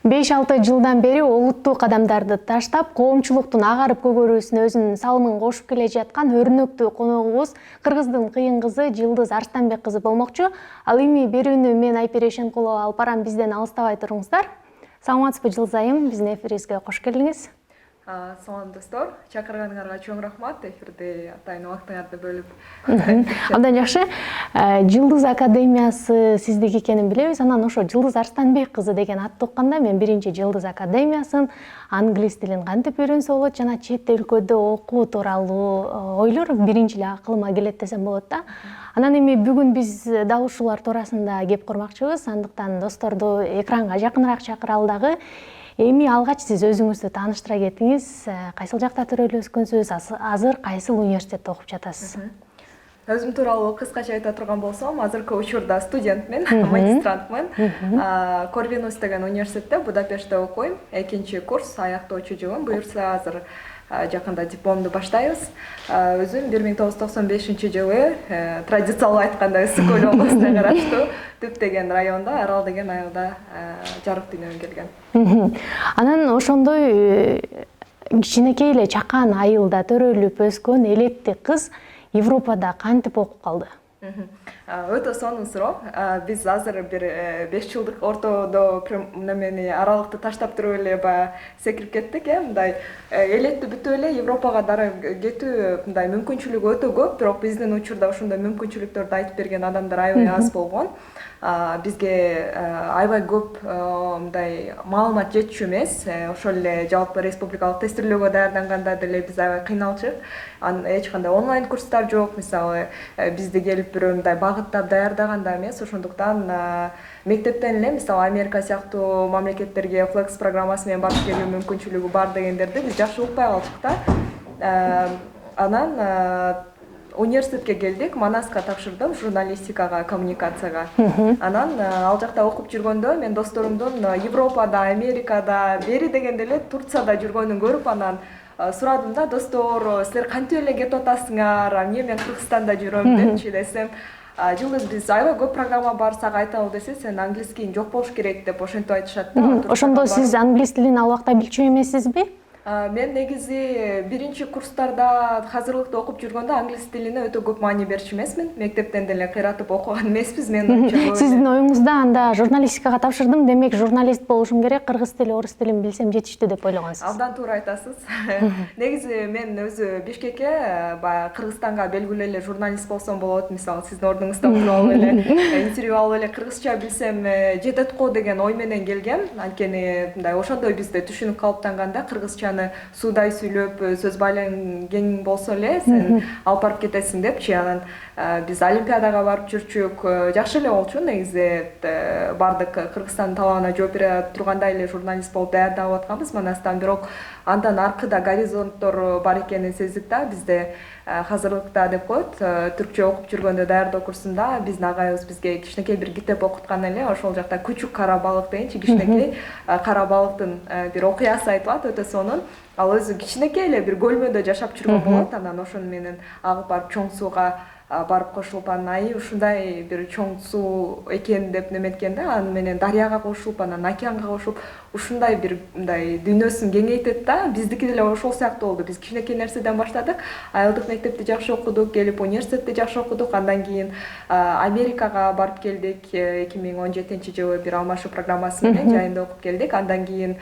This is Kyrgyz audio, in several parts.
Беш-алты жылдан бери олуттуу кадамдарды таштап, коомчулуктун агарып көгөрүүсүнө өзүнүн салымын кошуп келе жаткан өрнөктүү коногубуз Кыргыздын кыйын кызы Жылдыз Арстанбек кызы болмокчу. Ал эми берүүнү мен Айпер Эшенкулова алып барам, бизден алыстабай туруңуздар. Саламатсызбы Жылдыз айым, биздин эфирибизге кош келдиңиз. Салам достор, чакырганыңарга чоң рахмат. Эфирде атайын убактыңарды бөлүп. Абдан жакшы. Жылдыз академиясы сиздики экенин билебиз. Анан ошо Жылдыз Арстанбек кызы деген атты укканда мен биринчи Жылдыз академиясын, англис тилин кантип үйрөнсө болот жана чет өлкөдө окуу тууралуу ойлор биринчи эле акылыма келет десем болот да. Анан эми бүгүн биз дал ушулар туурасында кеп курмакчыбыз. Андыктан досторду экранга жакыныраак чакыралы дагы. Эми алгач сиз өзүңүздү тааныштыра кетиңиз. Кайсыл жакта төрөлүп өскөнсүз, азыр кайсыл университетте окуп жатасыз? Өзүм тууралуу кыскача айта турган болсом, азыркы учурда студентмин, магистрантмын. Корвинус деген университетте Будапештте окуйм. Экинчи курс, аяктоочу жылым. Буюрса азыр жакында дипломду баштайбыз. Өзүм 1995 жылы традициялуу айтканда Ысык Көл областына караштуу Түп деген районда, Арал деген айылда жарык дүйнөгө келген. Анан ошондой кичинекей эле чакан айылда төрөлүп өскөн элетти кыз Европада кантип окуп калды? Өтө сонун суроо. Биз азыр бир 5 жылдык ортодо немени аралыкты таштап туруп эле баягы секирип кеттик, мындай элетти бүтүп эле Европага дары кетүү мындай мүмкүнчүлүгү өтө көп, бирок биздин учурда ошондой мүмкүнчүлүктөрдү айтып берген адамдар аябай аз болгон. Бизге аябай көп мындай маалымат жетчү эмес. Ошол эле жалпы республикалык тестирлөөгө даярданганда деле биз аябай кыйналчык. Эч кандай онлайн курстар жок. Мисалы, бизди келип бирөө мындай багыттап даярдаган эмес. Ошондуктан мектептен эле, мисалы, Америка сыяктуу мамлекеттерге флекс программасы менен барып келүү мүмкүнчүлүгү бар дегендерди биз жакшы укпай калдык да. Анан университетке келдик, Манаска тапшырдым, журналистикага, коммуникацияга. Анан ал жакта окуп жүргөндө мен досторумдун Европада, Америкада, бери дегенде эле Турцияда жүргөнүн көрүп, анан сурадым да: достор, силер кантип эле кетип атасыңар? Эмне мен Кыргызстанда жүрөм депчи десем, Жылдыз, биз аябай көп программа бар, сага айталы десе, сен англискиң жок болуш керек деп ошентип айтышат да. Ошондо сиз англис тилин ал убакта билчү эмессизби? Мен негизи биринчи курстарда азырлыкты окуп жүргөндө англис тилине өтө көп маани берчү эмесмин. Мектептен деле кыйратып окуган эмеспиз, мен үчүн. Сиздин оюңузда анда журналистикага тапшырдым, демек журналист болушум керек, кыргыз тили, орус тилин билсем жетиштүү деп ойлогонсуз. Абдан туура айтасыз. Негизи мен өзү Бишкекке, баягы Кыргызстанга белгилүү эле журналист болсом болот, мисалы, сиздин ордуңузда туруп алып эле интервью алып эле кыргызча билсем жетет го деген ой менен келгем. Анткени мындай ошондой бизде түшүнүк калыптанганда кыргызча суудай сүйлөп, сөз байлаң кең болсо эле сен алып барып кетесиң депчи. Анан биз олимпиадага барып жүрчүк. Жакшы эле болчу негизи. Бардык Кыргызстандын талабына жооп бере тургандай эле журналист болуп даярдалып атканбыз Манастан. Бирок андан аркыда горизонттор бар экенин сездик да. Бизде азырлыкта деп коет, түркчө окуп жүргөндө даярдоо курсунда биздин агайыбыз бизге кичинекей бир китеп окуткан эле. Ошол жакта Күчүк кара балык дегенчи кичинекей кара балыктын бир окуясы айтылат, өтө сонун. Ал өзү кичинекей эле бир көлмөдө жашап жүргөн болот. Анан ошону менен агып барып чоң сууга барып кошулуп, анан ушундай бир чоң суу экен деп неметкен да. Аны менен дарыяга кошулуп, анан океанга кошулуп, ушундай бир мындай дүйнөсүн кеңейтет да. Биздики деле ошол сыяктуу болду. Биз кичинекей нерседен баштадык. Айылдык мектепти жакшы окудук, келип университетти жакшы окудук. Андан кийин Америкага барып келдик. 2017-жылы бир алмашуу программасы менен жайында окуп келдик. Андан кийин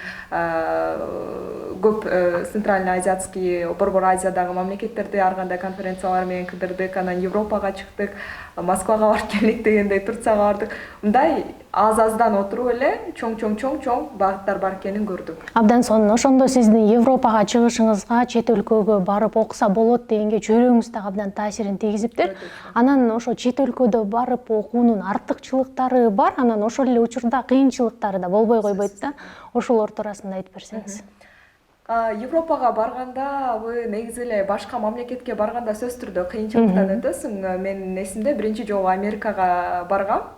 көп Центральный азиатский, Борбор Азиядагы мамлекеттерди ар кандай конференциялар менен кыдырдык. Анан Европага чыктык, Москвага барып келдик дегендей, Турцияга бардык. Мындай аз-аздан отуруп эле чоң багыттар бар экенин көрдүк. Абдан сонун. Ошондо сиздин Европага чыгышыңызга, чет өлкөгө барып окуса болот дегенге чөйрөңүз да абдан таасирин тийгизиптир. Анан ошо чет өлкөдө барып окуунун артыкчылыктары бар, анан ошол эле учурда кыйынчылыктары да болбой койбойт да. Ошолор туурасында айтып берсеңиз. Европага барганда негизи эле башка мамлекетке барганда сөзсүз түрдө кыйынчылыктан өтөсүң. Менин эсимде биринчи жолу Америкага баргам.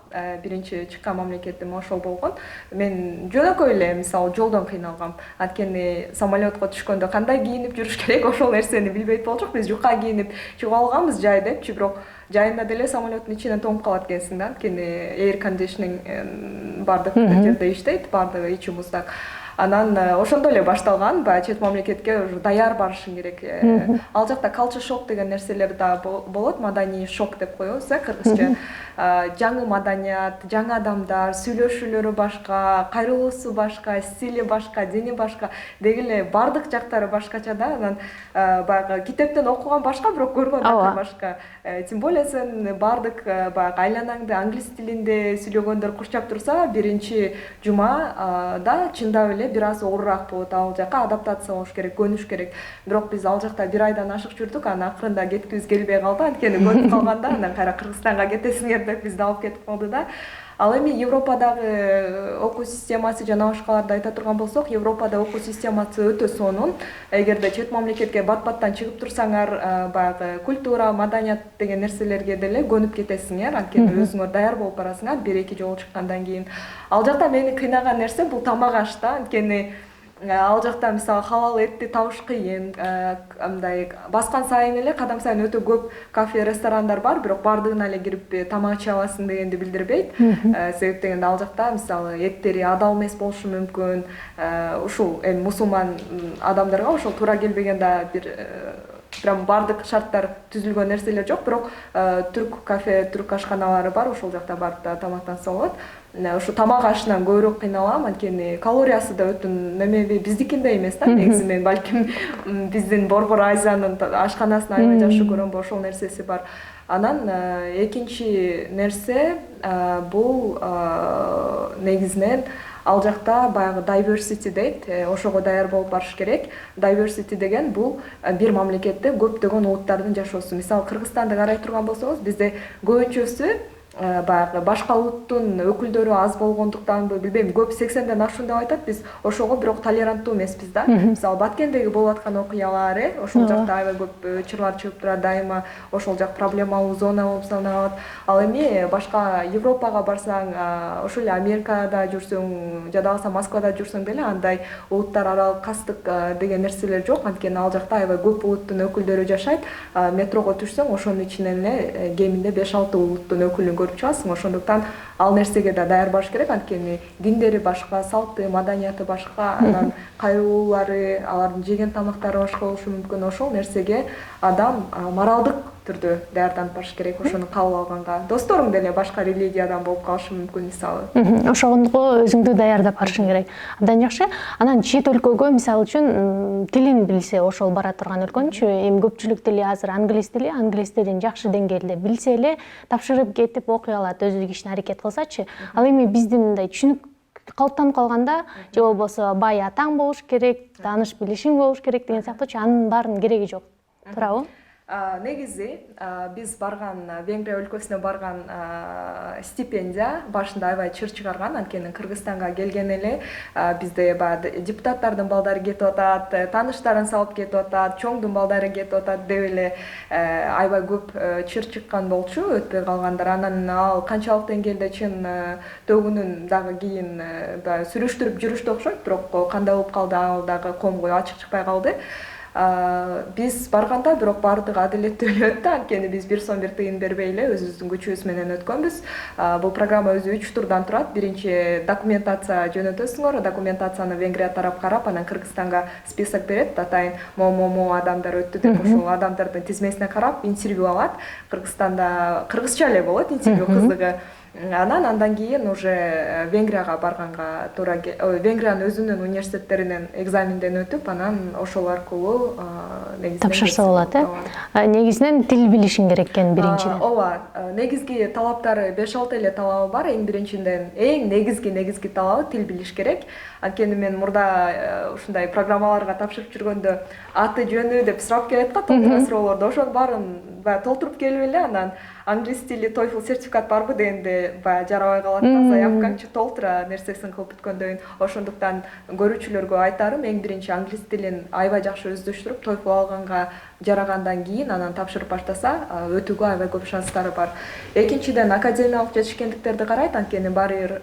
Биринчи чыккан мамлекетим ошол болгон. Мен жөнөкөй эле мисалы жолдон кыйналгам. Анткени самолетко түшкөндө кандай кийинип жүрүш керек ошол нерсени билбейт болчук. Биз жука кийинип чыгып алганбыз жайдепчи, бирок жайында деле самолеттун ичинен тоңуп калат экенсиң да. Анткени air conditioning бардык жерде иштейт, бардыгы ичи муздак. Анан ошондо эле башталган, баягы чет мамлекетке уже даяр барышың керек. Ал жакта culture shock деген нерселер да болот, маданий шок деп коебуз, кыргызча. Жаңы маданият, жаңы адамдар, сүйлөшүүлөрү башка, кайрылуусу башка, стили башка, дини башка, деги эле бардык жактары башкача да. Анан баягы китептен окуган башка, бирок көргөн жактары башка. Тем более сен бардык баягы айланаңды англис тилинде сүйлөгөндөр курчап турса, биринчи жумада чындап эле бир аз оорураак болот. Ал жака адаптация болуш керек, көнүш керек. Бирок биз ал жакта бир айдан ашык жүрдүк, анан акырында кеткибиз келбей калды. Анткени көнүп калганда анан кайра Кыргызстанга кетесиңер деп бизди алып кетип калды да. Ал эми Европадагы окуу системасы жана башкаларды айта турган болсок, Европада окуу системасы өтө сонун. Эгерде чет мамлекетке бат-баттан чыгып турсаңар, баягы культура, маданият деген нерселерге деле көнүп кетесиңер. Анткени өзүңөр даяр болуп барасыңар 1-2 жолу чыккандан кийин. Ал жакта мени кыйнаган нерсе бул тамак аш да. Анткени ал жакта мисалы халал этти табыш кыйын. Мындай баскан сайын эле кадам сайын өтө көп кафе, ресторандар бар, бирок бардыгына эле кирип тамак иче аласың дегенди билдирбейт. Себеп дегенде ал жакта мисалы эттери адал эмес болушу мүмкүн. Ушул эми мусулман адамдарга ошол туура келбеген да бир прям бардык шарттар түзүлгөн нерселер жок, бирок түрк кафе, түрк ашканалары бар, ошол жакта барып да тамактанса болот. Ушу тамак ашынан көбүрөөк кыйналам, анткени калориясы да өтө немеби биздикиндей эмес да. Негизи мен балким биздин Борбор Азиянын ашканасын аябай жакшы көрөм, ошол нерсеси бар. Анан экинчи нерсе бул негизинен ал жакта баягы diversity дейт, ошого даяр болуп барыш керек. Diversity деген бул бир мамлекетте көптөгөн улуттардын жашоосу. Мисалы Кыргызстанды карай турган болсоңуз, бизде көбүнчөсү баягы башка улуттун өкүлдөрү аз болгондуктанбы билбейм, көп 80ден ашуун деп айтат. Биз ошого бирок толеранттуу эмеспиз да. Мисалы Баткендеги болуп аткан окуялар, ошол жакта аябай көп чырлар чыгып турат, дайыма ошол жак проблемалуу зона болуп саналат. Ал эми башка Европага барсаң, ошол эле Америкада жүрсөң, жада калса Москвада жүрсөң деле андай улуттар аралык кастык деген нерселер жок. Анткени ал жакта аябай көп улуттун өкүлдөрү жашайт. Метрого түшсөң, ошонун ичинен эле кеминде 5-6 улуттун өкүлүн көрүп чыгасың. Ошондуктан ал нерсеге да даяр барыш керек. Анткени диндери башка, салты, маданияты башка, анан кайрылуулары, алардын жеген тамактары башка болушу мүмкүн. Ошол нерсеге адам моралдык түрдө даярданып барыш керек. Ошону кабыл алганга досторуң деле башка религиядан болуп калышы мүмкүн мисалы. Ошого өзүңдү даярдап барышың керек. Абдан жакшы. Анан чет өлкөгө мисалы үчүн тилин билсе, ошол бара турган өлкөнчү, эми көпчүлүк тили азыр англис тилин жакшы деңгээлде билсе эле тапшырып кетип окуй алат, өзү ишин аракет кылсачы. Ал эми биздин мындай түшүнүк калыптанып калганда, же болбосо бай атаң болуш керек, тааныш билишиң болуш керек деген сыяктуучу, анын баарынын кереги жок. Туурабы? Негизи биз барган Венгрия өлкөсүнө барган стипендия башында аябай чыр чыгарган. Анткени Кыргызстанга келген эле бизде баягы депутаттардын балдары кетип атат, тааныштарын салып кетип атат, чоңдун балдары кетип атат деп эле аябай көп чыр чыккан болчу өтпөй калгандар. Анан ал канчалык деңгээлде чын төгүнүн дагы кийин сүрүштүрүп жүрүштү окшойт, бирок кандай болуп калды ал дагы коомго ачык чыкпай калды. Биз барганда бирок бардыгы адилеттүү эле өттү. Анткени биз бир сом бир тыйын бербей эле өзүбүздүн күчүбүз менен өткөнбүз. Бул программа өзү 3 турдан турат. Биринчи документация жөнөтөсүңөр, документацияны Венгрия тарап карап, анан Кыргызстанга список берет, атайын мо адамдар өттү деп, ошол адамдардын тизмесине карап интервью алат. Кыргызстанда кыргызча эле болот интервью, кызыгы. Андан кийин уже Венгрияга барганга туура Венгриянын өзүнүн университеттеринен экзаменден өтүп, анан ошол аркылуу тапшырса болот, негизинен тил билишиң керек экен биринчиден. Ооба, негизги талаптары 5-6 эле талабы бар. Эң биринчиден, эң негизги талабы тил билиш керек. Анткени мен мурда ушундай программаларга тапшырып жүргөндө аты жөнү деп сурап келет го, толтура суроолордо. Ошонун баарын толтуруп келип эле, анан англис тили TOEFL сертификат барбы дегенде баягы жарабай калат да, заявкаңчы толтура нерсесин кылып бүткөндөн. Ошондуктан көрүүчүлөргө айтарым, эң биринчи англис тилин аябай жакшы өздөштүрүп, TOEFL алганга жарагандан кийин анан тапшырып баштаса, өтүүгө аябай көп шанстары бар. Экинчиден, академиялык жетишкендиктерди карайт, анткени баары бир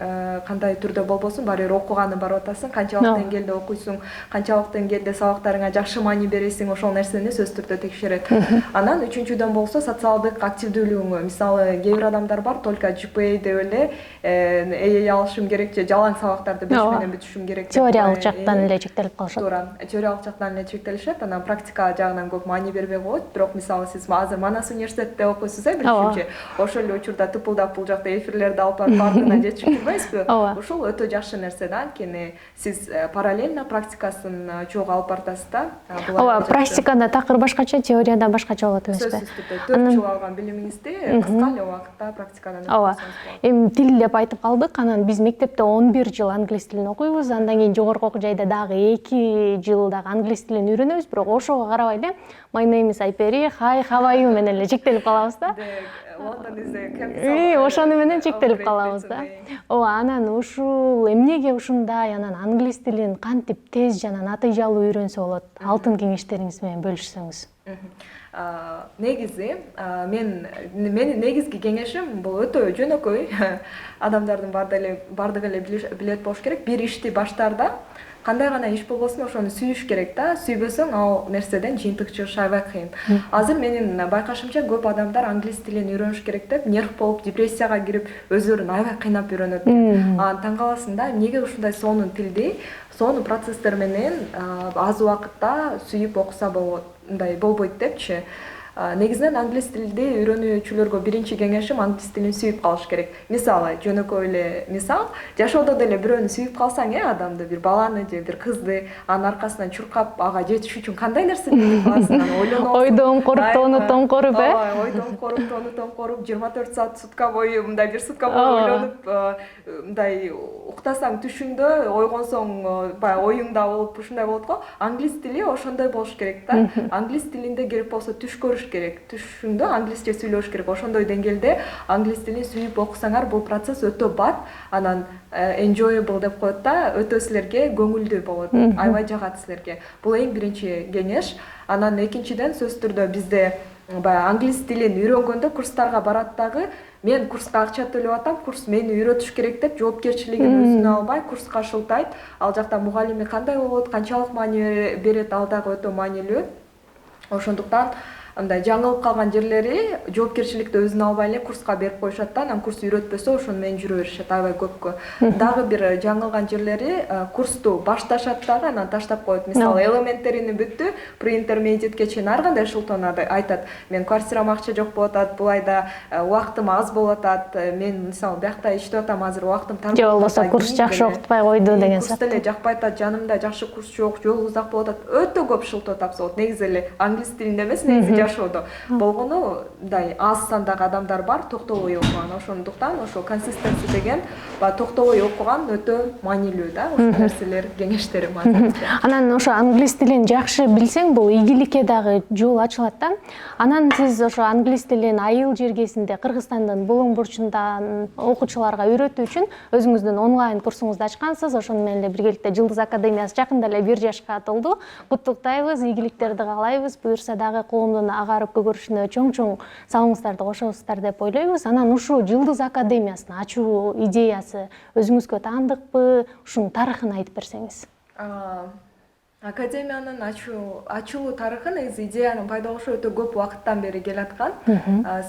кандай түрдө болбосун, баары бир окуганы барып атасың, канчалык деңгээлде окуйсуң, канчалык деңгээлде сабактарыңа жакшы маани бересиң, ошол нерсени сөзсүз түрдө текшерет. Анан үчүнчүдөн болсо социалдык активдүүлүгүңө, мисалы кээ бир адамдар бар, только GPA деп эле AA алышым керек же жалаң сабактарды 5 менен бүтүшүм керек деп теориялык жактан эле чектелип калышат. Туура, теориялык жактан эле чектелишет, анан практика жагынан көп маани бербей коет. Бирок мисалы сиз азыр Манас университетте окуйсуз, билишимче, ошол эле учурда тыпылдап бул жакта эфирлерди алып барып бардыгына жетишип жүрбөйсүзбү? Ушул өтө жакшы нерсе да, анткени сиз параллельно практикасын чогуу алып баратасыз да. Ооба, практикада такыр башкача, теорияда башкача болот эмеспи? Сөзсүз түрдө 4 жыл алган билимиңизди кыска эле убакытта практикадан өткөрсөңүз болот. Эми тил деп айтып калдык, анан биз мектепте 11 жыл англис тилин окуйбуз, андан кийин жогорку окуу жайда дагы 2 жыл дагы англис тилин үйрөнөбүз, бирок ошого карабай эле my name is Айпери, hi, how are you менен эле чектелип калабыз да. Ошону менен чектелип калабыз да. Ооба, анан ушул эмнеге ушундай, анан англис тилин кантип тез жана натыйжалуу үйрөнсө болот? Алтын кеңештериңиз менен бөлүшсөңүз. Негизи менин негизги кеңешим бул өтө жөнөкөй. Адамдардын бардыгы эле билет болуш керек. Бир ишти баштаарда кандай гана иш болбосун ошону сүйүш керек да. Сүйбөсөң ал нерседен жыйынтык чыгыш аябай кыйын. Азыр менин байкашымча көп адамдар англис тилин үйрөнүш керек деп нерв болуп, депрессияга кирип, өздөрүн аябай кыйнап үйрөнөт. Таң каласың да, эмнеге ушундай сонун тилди, сонун процесстер менен аз убакытта сүйүп окуса болот, мындай болбойт депчи. Негизинен англис тилди үйрөнүүчүлөргө биринчи кеңешим англис тилин сүйүп калыш керек. Мисалы, жөнөкөй эле мисал, жашоодо деле бирөөнү сүйүп калсаң, адамды, бир баланы же бир кызды анын аркасынан чуркап, ага жетиш үчүн кандай нерсе билип каласың, аны ойлоносуң. Ойдон коруп, тоонутон коруп, ойдон коруп, тоонутон коруп, 24 саат сутка бою, мындай бир сутка бою ойлонуп, мындай уктасаң түшүңдө, ойгонсоң, баягы оюңда болуп, ушундай болот го. Англис тили ошондой болуш керек да. Англис тилинде керек болсо түш көрүш керек, түшүңдө англисче сүйлөш керек. Ошондой деңгээлде англис тилин сүйүп окусаңар, бул процесс өтө бат, анан enjoyable деп коет да, өтө силерге көңүлдүү болот, аябай жагат силерге. Бул эң биринчи кеңеш. Анан экинчиден сөзсүз түрдө бизде баягы англис тилин үйрөнгөндө курстарга барат дагы, мен курска акча төлөп атам, курс мени үйрөтүш керек деп жоопкерчилигин өзүнө албай курска шылтайт. Ал жакта мугалими кандай болот, канчалык маани берет, ал дагы өтө маанилүү. Ошондуктан андай жаңылып калган жерлери жоопкерчиликти өзүнө албай эле курска берип коюшат да, анан курс үйрөтпөсө ошону менен жүрө беришет аябай көпкө. Дагы бир жаңылган жерлери курсту башташат дагы, анан таштап коет. Мисалы, элементтерини бүттү, pre-intermediate-ке чейин ар кандай шылтоонады, айтат, мен квартирама акча жок болуп атат, бул айда убактым аз болуп атат, мен мисалы биякта иштеп атам, азыр убактым тар болуп атат. Же болбосо курс жакшы окутпай койду деген сыяктуу. Курс деле жакпай атат, жанымда жакшы курс жок, жолу узак болуп атат. Өтө көп шылтоо тапса болот. Негизи эле англис тилинде эмес, негизи жашоодо болгону мындай аз сандагы адамдар бар, токтобой окуган. Ошондуктан ошо консистенси деген токтобой окуган өтө маанилүү да. Ошол нерселер кеңештерим азыр. Анан ошо англис тилин жакшы билсең, бул ийгиликке дагы жол ачылат да. Анан сиз ошо англис тилин айыл жергесинде, Кыргызстандын булуң бурчундан окуучуларга үйрөтүү үчүн өзүңүздүн онлайн курсуңузду ачкансыз. Ошону менен эле биргеликте Жылдыз академиясы жакында эле 1 жашка толду. Куттуктайбыз, ийгиликтерди каалайбыз. Буюрса дагы коомдун агарып көгөрүшүнө чоң салымыңыздарды кошосуздар деп ойлойбуз. Анан ушул Жылдыз академиясын ачуу идеясы өзүңүзгө таандыкпы? Ушунун тарыхын айтып берсеңиз. Академиянын ачуу тарыхы негизи идеянын пайда болушу өтө көп убакыттан бери келаткан.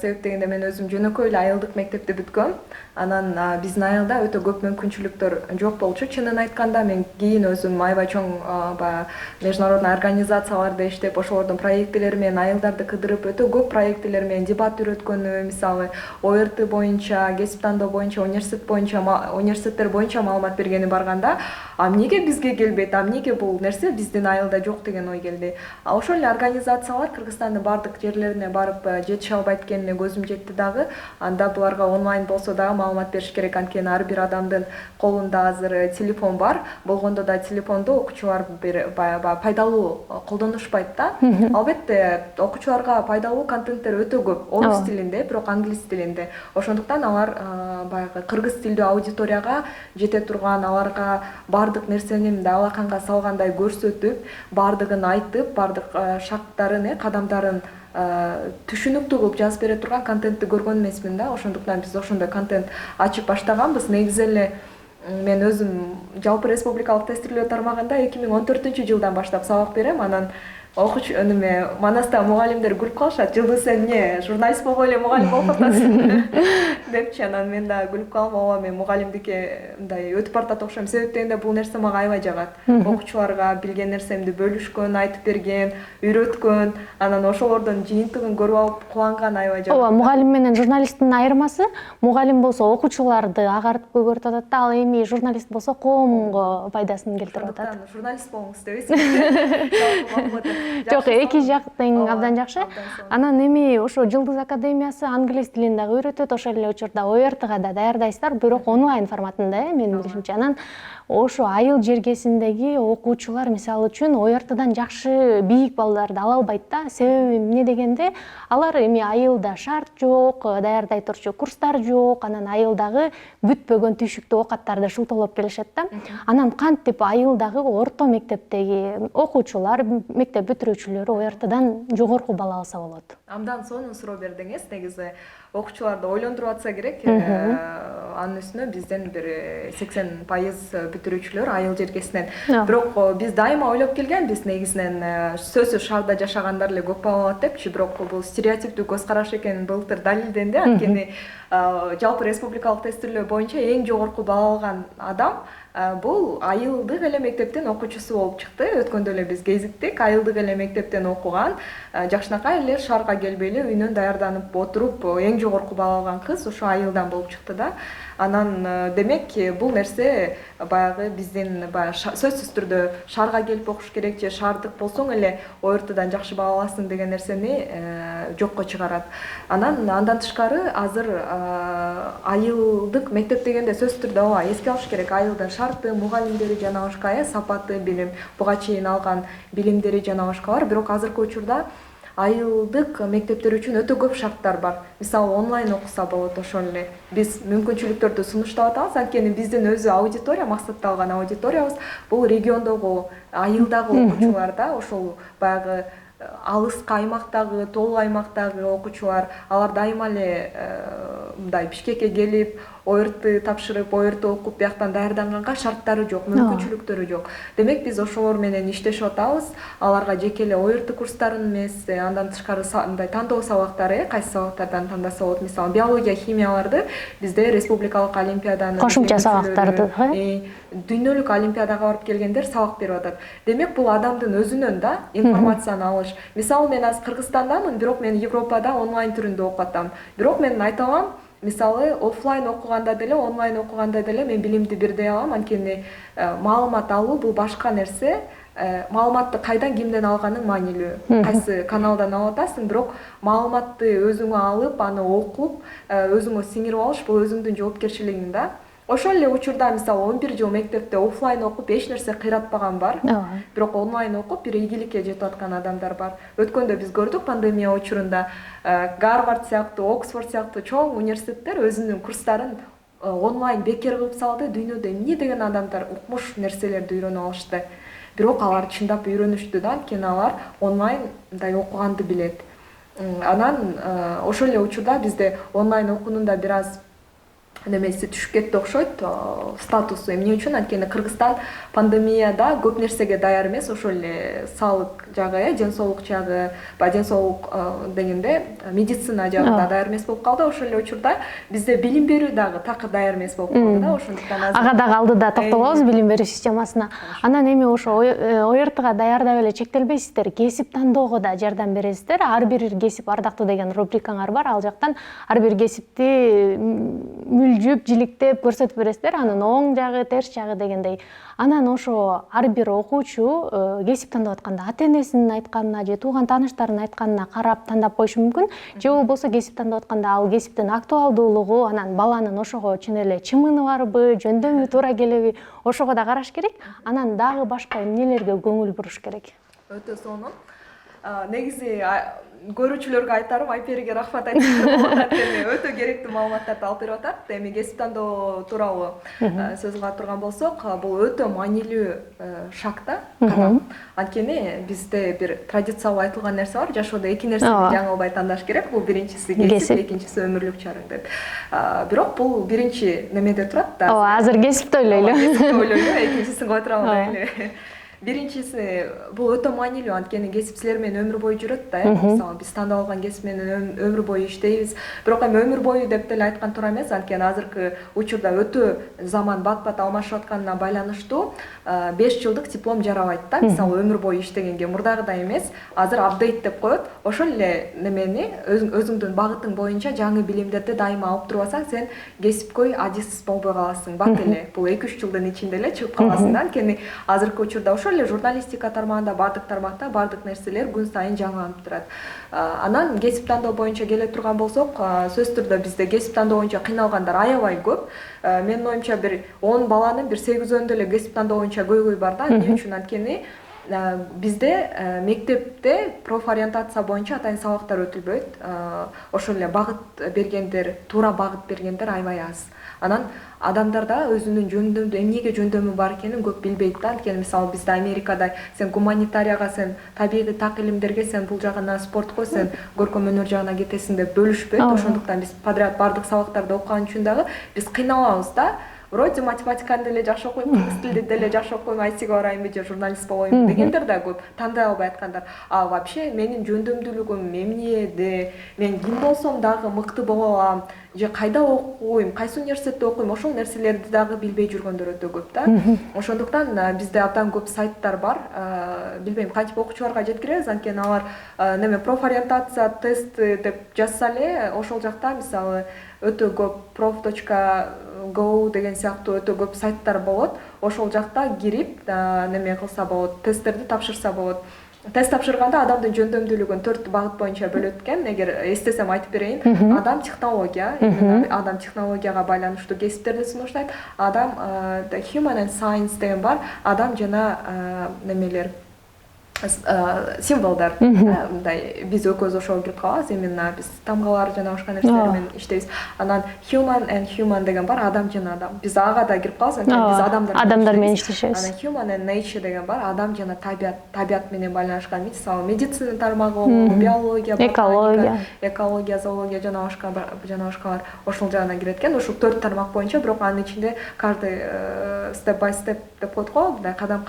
Себеп дегенде мен өзүм жөнөкөй эле айылдык мектепти бүткөм. Анан биздин айылда өтө көп мүмкүнчүлүктөр жок болчу. Чынын айтканда мен кийин өзүм аябай чоң баягы международный организацияларда иштеп, ошолордун проекттери менен айылдарды кыдырып, өтө көп проекттер менен дебат үйрөткөнү, мисалы ОРТ боюнча, кесип тандоо боюнча, университеттер боюнча маалымат бергени барганда, эмнеге бизге келбейт, эмнеге бул нерсе биздин айылда жок деген ой келди. Ошол эле организациялар Кыргызстандын бардык жерлерине барып жетише албайт экенине көзүм жетти дагы. Анда буларга онлайн болсо дагы маалымат бериш керек, анткени ар бир адамдын колунда азыр телефон бар. Болгондо да телефонду окуучулар баягы пайдалуу колдонушпайт да. Албетте окуучуларга пайдалуу контенттер өтө көп, орус тилинде, бирок англис тилинде. Ошондуктан алар баягы кыргыз тилдүү аудиторияга жете турган, аларга бардык нерсени мындай алаканга салгандай көрсөтүп, бардыгын айтып, бардык шарттарын, кадамдарын түшүнүктүү кылып жазып бере турган контентти көргөн эмесмин да. Ошондуктан биз ошондой контент ачып баштаганбыз. Негизи эле мен өзүм жалпы республикалык тестирлөө тармагында 2014-жылдан баштап сабак берем. Анан окуучу Манаста мугалимдер күлүп калышат. Жылдыз сен журналист болбой эле мугалим болуп атасың депчи. Анан мен да күлүп калам. Ооба, мен мугалимдикке мындай өтүп баратат окшойм. Себеп дегенде бул нерсе мага аябай жагат. Окуучуларга билген нерсемди бөлүшкөн, айтып берген, үйрөткөн, анан ошолордун жыйынтыгын көрүп алып кубанган аябай жагат. Ооба, мугалим менен журналисттин айырмасы, мугалим болсо окуучуларды агартып көгөртүп атат да, ал эми журналист болсо коомго пайдасын келтирип атат. Журналист болуңуз дебейсизби? Жок, эки жактың абдан жакшы. Анан эми ошо Жылдыз академиясы англис тилин дагы үйрөтөт, ошол эле учурда ОРТга да даярдайсыздар, бирок онлайн форматында, менин билишимче. Анан ошо айыл жергесиндеги окуучулар мисалы үчүн ОРТдан жакшы бийик балларды ала албайт да. Себеби эмне дегенде, алар эми айылда шарт жок, даярдай турчу курстар жок, анан айылдагы бүтпөгөн түйшүктүү оокаттарды шылтоолоп келишет да. Анан кантип айылдагы орто мектептеги окуучулар, мектеп бүтүрүүчүлөрү ОРТдан жогорку балл алса болот? Абдан сонун суроо бердиңиз. Негизи окуучуларды ойлондуруп атса керек. Анын үстүнө бизден бир 80% бүтүрүүчүлөр айыл жергесинен. Бирок биз дайыма ойлоп келгенбиз, негизинен сөзсүз шаарда жашагандар эле көп балл алат депчи, бирок бул стереотиптүү көз караш экени былтыр далилденди. Анткени жалпы республикалык тестирлөө боюнча эң жогорку балл алган адам бул айылдык эле мектептин окуучусу болуп чыкты. Өткөндө эле биз кезиктик, айылдык эле мектептен окуган, жакшынакай эле шаарга келбей эле үйүнөн даярданып отуруп эң жогорку балл алган кыз ошо айылдан болуп чыкты да. Анан демек бул нерсе баягы биздин сөзсүз түрдө шаарга келип окуш керек же шаардык болсоң эле ОРТдан жакшы балл аласың деген нерсени жокко чыгарат. Андан тышкары азыр айылдык мектеп дегенде сөзсүз түрдө ооба эске алыш керек, айылдын шарты, мугалимдери жана башка, сапаты, билим, буга чейин алган билимдери жана башка бар. Бирок азыркы учурда айылдык мектептер үчүн өтө көп шарттар бар. Мисалы онлайн окуса болот, ошол эле биз мүмкүнчүлүктөрдү сунуштап атабыз. Анткени биздин өзү аудитория, максатталган аудиториябыз бул региондогу, айылдагы окуучулар да, ошол баягы алыскы аймактагы, тоолуу аймактагы окуучулар. Алар дайыма эле мындай Бишкекке келип, ОРТ тапшырып, ОРТ окуп, бияктан даярданганга шарттары жок, мүмкүнчүлүктөрү жок. Демек биз ошолор менен иштешип атабыз. Аларга жеке эле ОРТ курстарын эмес, андан тышкары мындай тандоо сабактары, кайсы сабактардан тандаса болот. Мисалы биология, химияларды бизде республикалык олимпиаданын кошумча сабактарды, дүйнөлүк олимпиадага барып келгендер сабак берип атат. Демек бул адамдын өзүнөн да информацияны алыш. Мисалы мен азыр Кыргызстандамын, бирок мен Европада онлайн түрүндө окуп атам. Бирок мен айта алам, мисалы офлайн окуганда деле, онлайн окуганда деле мен билимди бирдей алам. Анткени маалымат алуу бул башка нерсе. Маалыматты кайдан, кимден алганың маанилүү. Кайсы каналдан алып атасың, бирок маалыматты өзүңө алып, аны окуп, өзүңө сиңирип алыш бул өзүңдүн жоопкерчилигиң да. Ошол эле учурда мисалы 11 жыл мектепте офлайн окуп эч нерсе кыйратпаган бар. Бирок онлайн окуп бир ийгиликке жетип аткан адамдар бар. Өткөндө биз көрдүк пандемия учурунда Гарвард сыяктуу, Оксфорд сыяктуу чоң университеттер өзүнүн курстарын онлайн бекер кылып салды. Дүйнөдө эмне деген адамдар укмуш нерселерди үйрөнүп алышты. Бирок алар чындап үйрөнүштү да, анткени алар онлайн мындай окуганды билет. Анан ошол эле учурда бизде онлайн окуунун да бир аз немеси түшүп кетти окшойт, статусу. Эмне үчүн? Анткени Кыргызстан пандемияда көп нерсеге даяр эмес, ошол эле саалык жагы, ден соолук жагы, ден соолук дегенде медицина жагында даяр эмес болуп калды. Ошол эле учурда бизде билим берүү дагы такыр даяр эмес болуп калды да. Ошондуктан ага дагы алдыда токтолобуз билим берүү системасына. Анан эми ошо ОРТга даярдап эле чектелбейсиздер, кесип тандоого да жардам бересиздер. Ар бир кесип ардактуу деген рубрикаңар бар. Ал жактан ар бир кесипти күлжүп жиликтеп көрсөтүп бересиздер, анын оң жагы терс жагы дегендей. Анан ошо ар бир окуучу кесип тандап атканда ата энесинин айтканына же тууган тааныштарынын айтканына карап тандап коюшу мүмкүн, же болбосо кесип тандап атканда ал кесиптин актуалдуулугу, анан баланын ошого чын эле чымыны барбы, жөндөмү туура келеби, ошого да караш керек. Анан дагы башка эмнелерге көңүл буруш керек? Өтө сонун. Негизи көрүүчүлөргө айтарым Айпериге рахмат айтып атат. Өтө керектүү маалыматтарды алып берип атат. Эми кесип тандоо тууралуу сөз кыла турган болсок, бул өтө маанилүү шаг да. Анткени бизде бир традициялуу айтылган нерсе бар, жашоодо эки нерсени жаңылбай тандаш керек. Бул биринчиси кесип, экинчиси өмүрлүк чарың деп. Бирок бул биринчи немеде турат да. Ооба, азыр кесипти ойлойлу. Кесипти ойлойлу, экинчисин кое туралы. Биринчиси бул өтө маанилүү, анткени кесип силер менен өмүр бою жүрөт да. Мисалы биз тандап алган кесип менен өмүр бою иштейбиз. Бирок эми өмүр бою деп деле айткан туура эмес, анткени азыркы учурда өтө заман бат-бат алмашып атканына байланыштуу 5 жылдык диплом жарабайт да. Мисалы өмүр бою иштегенге мурдагыдай эмес, азыр апдейт деп коет. Ошол эле немени өзүңдүн багытың боюнча жаңы билимдерди дайыма алып турбасаң, сен кесипкөй адис болбой каласың. Бат эле бул 2-3 жылдын ичинде эле чыгып каласың да. Анткени азыркы учурда ошол эле журналистика тармагында бардык тармакта бардык нерселер күн сайын жаңыланып турат. Анан кесип тандоо боюнча келе турган болсок, сөзсүз түрдө бизде кесип тандоо боюнча кыйналгандар аябай көп. Менин оюмча бир 10 баланын бир 8-өндө эле кесип тандоо боюнча көйгөй бар да. Эмне үчүн? Анткени бизде мектепте профориентация боюнча атайын сабактар өтүлбөйт. Ошол эле багыт бергендер, туура багыт бергендер аябай аз. Анан адамдар да өзүнүн жөндөмү, эмнеге жөндөмү бар экенин көп билбейт да. Анткени мисалы бизде Америкада сен гуманитарияга, сен табигый так илимдерге, сен бул жагына спортко, сен көркөм өнөр жагына кетесиң деп бөлүшпөйт. Ошондуктан биз подряд бардык сабактарды окуган үчүн дагы биз кыйналабыз да. Вроде математиканы деле жакшы окуйм, кыргыз тилди деле жакшы окуйм, айтиге барайынбы же журналист болоюнбу дегендер да көп, тандай албай аткандар. А вообще менин жөндөмдүүлүгүм эмнеде, мен ким болсом дагы мыкты боло алам, же кайда окуйм, кайсы университетте окуйм, ошол нерселерди дагы билбей жүргөндөр өтө көп да. Ошондуктан бизде абдан көп сайттар бар. Билбейм кантип окуучуларга жеткиребиз, анткени алар неме профориентация тест деп жазса эле ошол жакта мисалы өтө көп prof.go деген сыяктуу өтө көп сайттар болот. Ошол жакта кирип неме кылса болот, тесттерди тапшырса болот. Тест тапшырганда адамдын жөндөмдүүлүгүн 4 багыт боюнча бөлөт экен. Эгер эстесем айтып берейин. Адам технология, адам технологияга байланыштуу кесиптерди сунуштайт. Адам human and science деген бар. Адам жана немелер символдар. Мындай биз экөөбүз ошого кирип калабыз, именно биз тамгалар жана башка нерселер менен иштейбиз. Анан human and human деген бар, адам жана адам. Биз ага да кирип калабыз, анткени биз адамдар менен иштешебиз. Анан human and nature деген бар, адам жана табият менен байланышкан. Мисалы медицина тармагы, биология, экология, зоология жана башкалар ошол жагына кирет экен. Ошол 4 тармак боюнча, бирок анын ичинде каждый step by step деп коет го, мындай кадам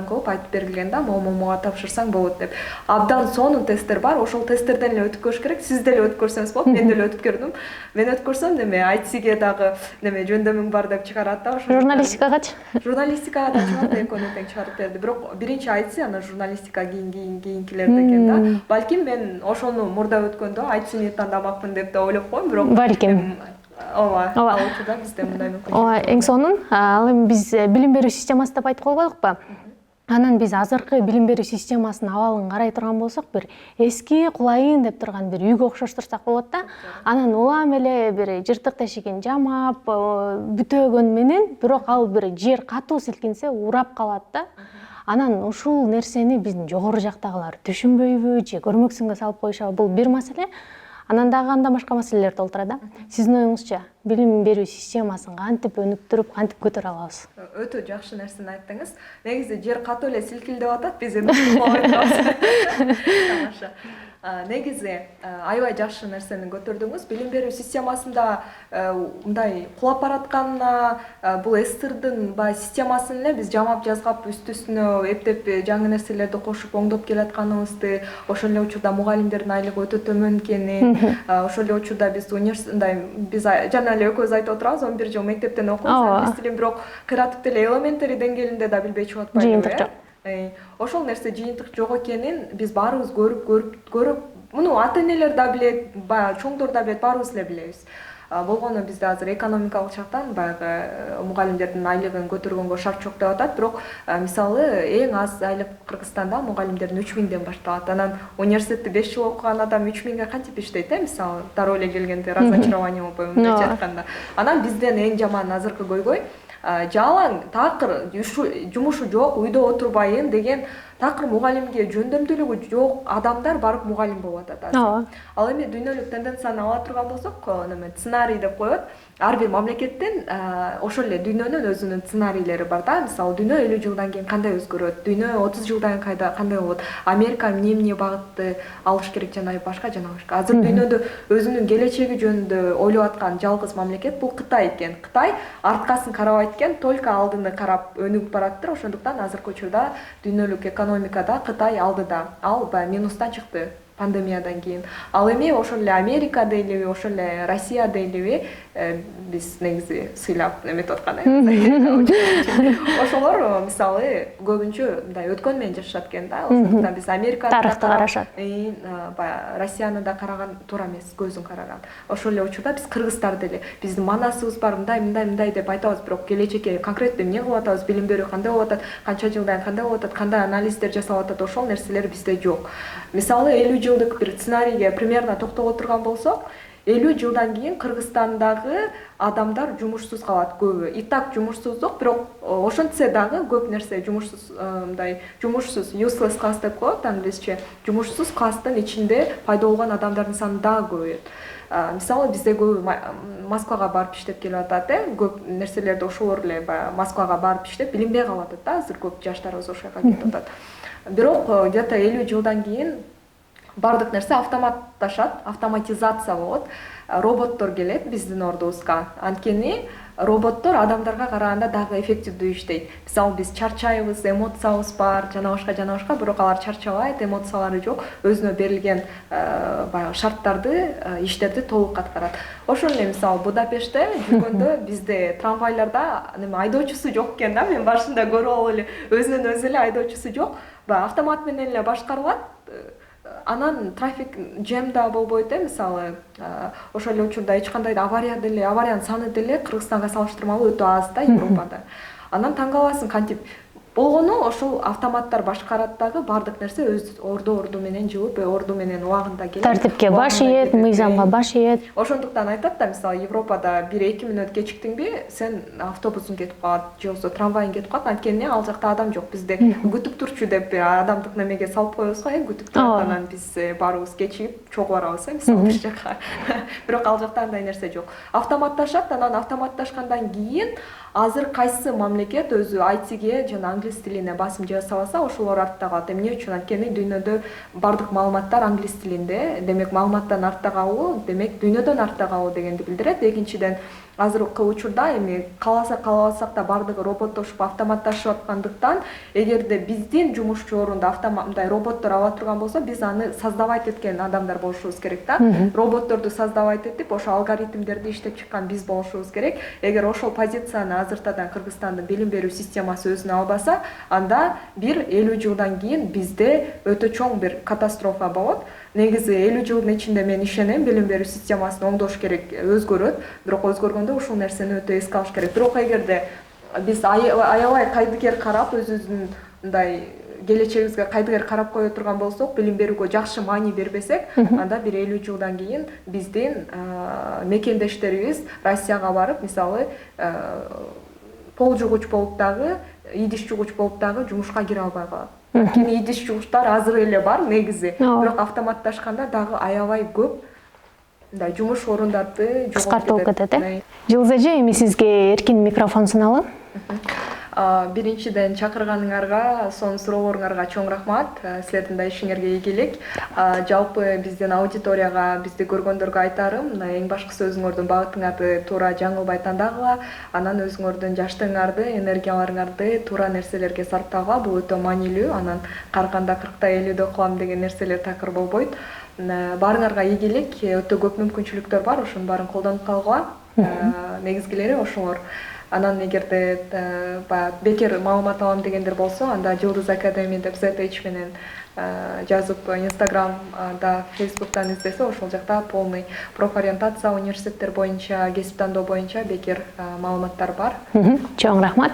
кылып айтып берилген да, момуга тапшырсаң болот деп. Абдан сонун тесттер бар, ошол тесттерден эле өтүп көрүш керек. Сиз деле өтүп көрсөңүз болот, мен деле өтүп көрдүм. Мен өтүп көрсөм неме айтсиге дагы неме жөндөмүң бар деп чыгарат да. Журналистикагачы? Журналистикага да чыгат, экөөнү тең чыгарып берди. Бирок биринчи айтси, анан журналистика кийинкилер экен да. Балким мен ошону мурда өткөндө айтсыны тандамакмын деп да ойлоп коем, бирок балким ооба, ал учурда бизде мындай мүмкүнчүлүк. Ооба, эң сонун. Ал эми биз билим берүү системасы деп айтып койбодукпу? Анан биз азыркы билим берүү системасынын абалын карай турган болсок, бир эски кулайын деп турган бир үйгө окшоштурсак болот да. Анан улам эле бир жыртык тешигин жамап, бүтөгөн менен, бирок ал бир жер катуу силкинсе урап калат да. Анан ушул нерсени биздин жогору жактагылар түшүнбөйбү же көрмөксүнгө салып коюшабы, бул бир маселе. Анан дагы андан башка маселелер толтура да. Сиздин оюңузча, билим берүү системасын кантип өнүктүрүп, кантип көтөрө алабыз? Өтө жакшы нерсени айттыңыз. Негизи жер катуу эле силкилдеп атат, биз эми тамаша. Негизи аябай жакшы нерсени көтөрдүңүз. Билим берүү системасында мындай кулап баратканына, бул СССРдын баягы системасын эле биз жамап жазгап үстүнө эптеп жаңы нерселерди кошуп оңдоп келатканыбызды, ошол эле учурда мугалимдердин айлыгы өтө төмөн экенин, ошол эле учурда биз биз жана эле экөөбүз айтып отурабыз, 11 жыл мектептен окуйбуз, англис тилин, бирок кыйратып деле элементари деңгээлинде да билбей чыгып атпайбы. Жыйынтык жок. Ошол нерсе жыйынтык жок экенин биз баарыбыз көрүп, муну ата-энелер да билет, баягы чоңдор да билет, баарыбыз эле билебиз. болгону бизде азыр экономикалык жактан баягы мугалимдердин айлыгын көтөргөнгө шарт жок деп атат, бирок мисалы эң аз айлык Кыргызстанда мугалимдердин 3000ден башталат. Анан университетте 5 жыл окуган адам 3000ге кантип иштейт, мисалы дароо эле келгенде разочарование болбойбу мындайча айтканда. Анан бизден эң жаман азыркы көйгөй жалаң такыр жумушу жок, үйдө отурбайын деген такыр мугалимге жөндөмдүүлүгү жок адамдар барып мугалим болуп атат азыр. Ал эми дүйнөлүк тенденцияны ала турган болсок, сценарий деп коет. Ар бир мамлекеттин ошол эле дүйнөнүн өзүнүн сценарийлери бар да. Мисалы дүйнө 50 жылдан кийин кандай өзгөрөт, дүйнө 30 жылдан кандай болот, Америка эмне багытты алыш керек жана башка. Азыр дүйнөдө өзүнүн келечеги жөнүндө ойлоп аткан жалгыз мамлекет бул Кытай экен. Кытай арткасын карабайт экен, только алдыны карап өнүгүп бараттыр. Ошондуктан азыркы учурда дүйнөлүк экономикада Кытай алдыда. Ал минустан чыкты пандемиядан кийин. Ал эми ошол эле Америка дейлиби, ошол эле Россия дейлиби, биз негизи сыйлап эметип аткан. Ошолор мисалы көбүнчө мындай өткөн менен жашашат экен да. Ошондуктан биз Американы тарыхты карашат. Россияны да караган туура эмес, көзүн караган. Ошол эле учурда биз кыргыздар деле биздин манасыбыз бар, мындай деп айтабыз, бирок келечекке конкреттүү эмне кылып атабыз, билим берүү кандай болуп атат, канча жылдан кандай болуп атат, кандай анализдер жасалып атат, ошол нерселер бизде жок. Мисалы 50 жылдык бир сценарийге примерно токтоло турган болсок, 50 жылдан кийин Кыргызстандагы адамдар жумушсуз калат көбү. И так жумушсуздук, бирок ошентсе дагы көп нерсе жумушсуз useless class деп коет англисче. Жумушсуз класстын ичинде пайда болгон адамдардын саны дагы көбөйөт. Мисалы бизде көбү Москвага барып иштеп келип атат, көп нерселерди ошолор эле Москвага барып иштеп билинбей калып атат да, азыр көп жаштарыбыз ошол жака кетип атат. Бирок где-то 50 жылдан кийин бардык нерсе автоматташат, автоматизация болот. Роботтор келет биздин ордубузга. Анткени роботтор адамдарга караганда дагы эффективдүү иштейт. Мисалы биз чарчайбыз, эмоциябыз бар, жана башка, бирок алар чарчабайт, эмоциялары жок, өзүнө берилген баягы шарттарды, иштерди толук аткарат. Ошол эле мисалы Будапештте жүргөндө бизде трамвайларда айдоочусу жок экен да, мен башында көрүп алып эле өзүнөн өзү эле айдоочусу жок, автомат менен эле башкарылат. Анан трафик жем да болбойт, мисалы ошол эле учурда эч кандай авариянын саны деле Кыргызстанга салыштырмалуу өтө аз да Европада. Анан таң каласың кантип болгону ошол автоматтар башкарат дагы, бардык нерсе өз орду менен жылып, орду менен убагында келет. Тартипке баш ийет, мыйзамга баш ийет. Ошондуктан айтат да, мисалы Европада 1-2 мүнөт кечиктиңби, сен автобусуң кетип калат, же болбосо трамвайың кетип калат, анткени ал жакта адам жок. Бизде күтүп турчу деп адамдык немеге салып коебуз го, күтүп турат, анан биз барыбыз кечигип чогуу барабыз, мисалы бир жака. Бирок ал жакта андай нерсе жок. Автоматташат, анан автоматташкандан кийин азыр кайсы мамлекет өзү айтиге жана англис тилине басым жасабаса, ошолор артта калат. Эмне үчүн? Анткени дүйнөдө бардык маалыматтар англис тилинде. Демек маалыматтан артта калуу, демек дүйнөдөн артта калуу дегенди билдирет. Экинчиден, азыркы учурда эми кааласак да бардыгы роботтошуп, автоматташып аткандыктан, эгерде биздин жумушчу орунда мындай роботтор ала турган болсо, биз аны создавать эткен адамдар болушубуз керек да. Роботторду создавать этип, ошо алгоритмдерди иштеп чыккан биз болушубуз керек. Эгер ошол позицияны азыртадан Кыргызстандын билим берүү системасы өзүнө албаса, анда бир 50 жылдан кийин бизде өтө чоң бир катастрофа болот. Негизи 50 жылдын ичинде мен ишенем, билим берүү системасын оңдош керек, өзгөрөт. Бирок өзгөргөндө ушул нерсени өтө эске алыш керек. Бирок эгерде биз аябай кайдыгер карап, өзүбүздүн мындай келечегибизге кайдыгер карап кое турган болсок, билим берүүгө жакшы маани бербесек, анда бир 50 жылдан кийин биздин мекендештерибиз Россияга барып, мисалы, пол жугуч болуп дагы, идиш жугуч болуп дагы жумушка кире албай калат. Анткени идиш жугучтар азыр эле бар негизи, бирок автоматташканда дагы аябай көп мындай жумуш орундарды кыскартылып кетет. Жылдыз эже, эми сизге эркин микрофон суналам. Биринчиден чакырганыңарга, сонун суроолоруңарга чоң рахмат. Силердин да ишиңерге ийгилик. Жалпы биздин аудиторияга, бизди көргөндөргө айтарым, эң башкысы өзүңөрдүн багытыңарды туура жаңылбай тандагыла, анан өзүңөрдүн жаштыгыңарды, энергияларыңарды туура нерселерге сарптагыла. Бул өтө маанилүү. Анан карыганда 40-та 50-дө кылам деген нерселер такыр болбойт. Баарыңарга ийгилик, өтө көп мүмкүнчүлүктөр бар, ошонун баарын колдонуп калгыла. Негизгилери ошолор. Анан эгерде баягы бекер маалымат алам дегендер болсо, анда Жылдыз Академия деп ZH менен жазып Инстаграмда, Фейсбуктан издесе, ошол жакта полный профориентация университеттер боюнча, кесип тандоо боюнча бекер маалыматтар бар. Чоң рахмат.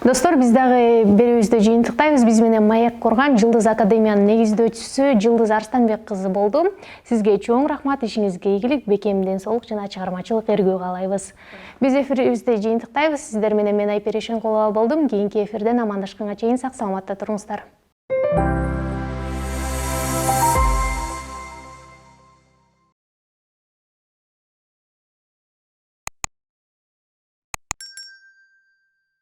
Достор, биз дагы берүүбүздө жыйынтыктайбыз. Биз менен Маек Корган, Жылдыз Академиянын негиздөөчүсү Жылдыз Арстанбек кызы болду. Сизге чоң рахмат, ишиңизге ийгилик, бекем ден соолук жана чыгармачылык эргүү каалайбыз. Биз эфирибизде жыйынтыктайбыз. Сиздер менен мен Айпер Эшенкулова болдум. Кийинки эфирден амандашканга чейин сак саламатта туруңуздар.